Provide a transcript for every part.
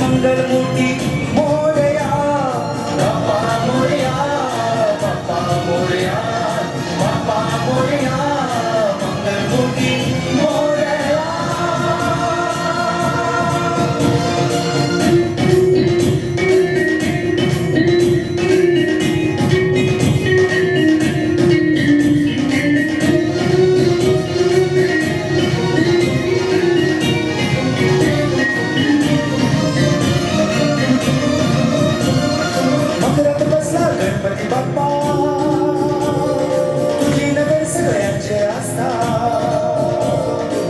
मंगलमूर्ती मोरया बाप्पा मोरया बाप्पा मोरया बाप्पा मोरया मंगलमूर्ती मोरया। गणपती बाप्पा तुझी नगर सगळ्यांचे आस्था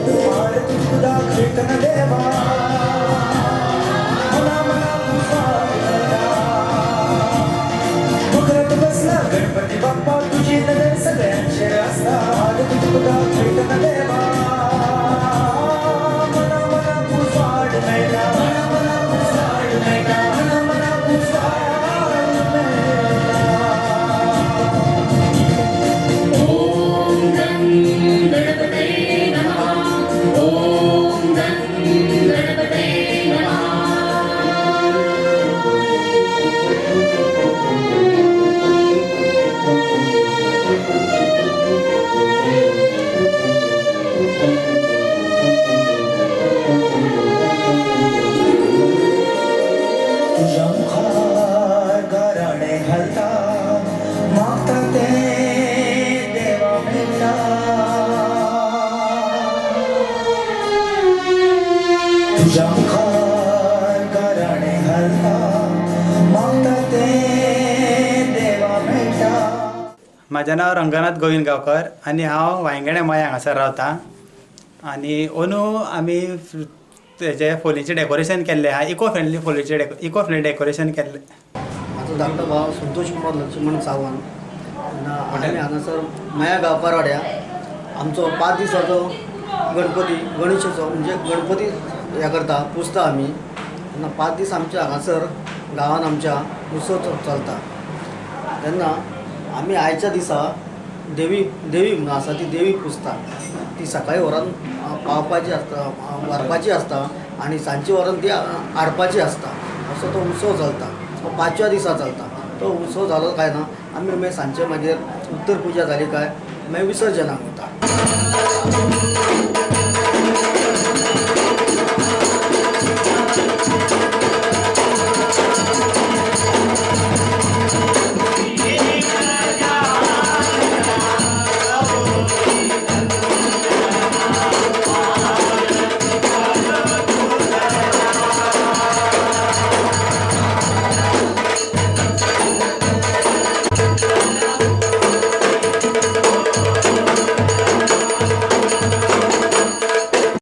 माळ तू दाखवित न देवा मला मला मकरात बसला गणपती बाप्पा तुझी नगर सगळ्यांचे आस्था माळ तू दाखवित न देवा मला मला पुसाड मेला मला मला पुसाड मेला मला मला पुसाड माझे नाव रंगनाथ गोविंद गावकर आणि हांव वांयगणे मयेम हांगासर रावता आणि अंदू आमी तेजे फोलीचें डेकोरेशन केल्लें आहा इको फ्रेंडली डेकोरेशन केल्लें। म्हाजो धाकटो भाव संतोष कुमार लक्ष्मण सावंत आमी हांगासर मया गांवकार वाड्या आमचो 5 दिसाचो गणपती गणेशाचो म्हणजे गणपती हे करता पुजता आमी तेन्ना 5 दीस आमच्या हांगासर गांवांत आमच्या उत्सव चलता। तेन्ना आमी आयच्या दिसा देवी म्हणून आसा ती देवी पुजता। ती सकाळी वरान पावपाची आसता व्हरपाची आसता आनी सांजची वरान ती हाडपाची आसता। असो तो उत्सव चलता। तो 5व्या दिसा चलता। तो उत्सव जालो काय ना आमी मागीर सांजचे मागीर उत्तर पुजा जाली काय मागीर विसर्जनाक वता।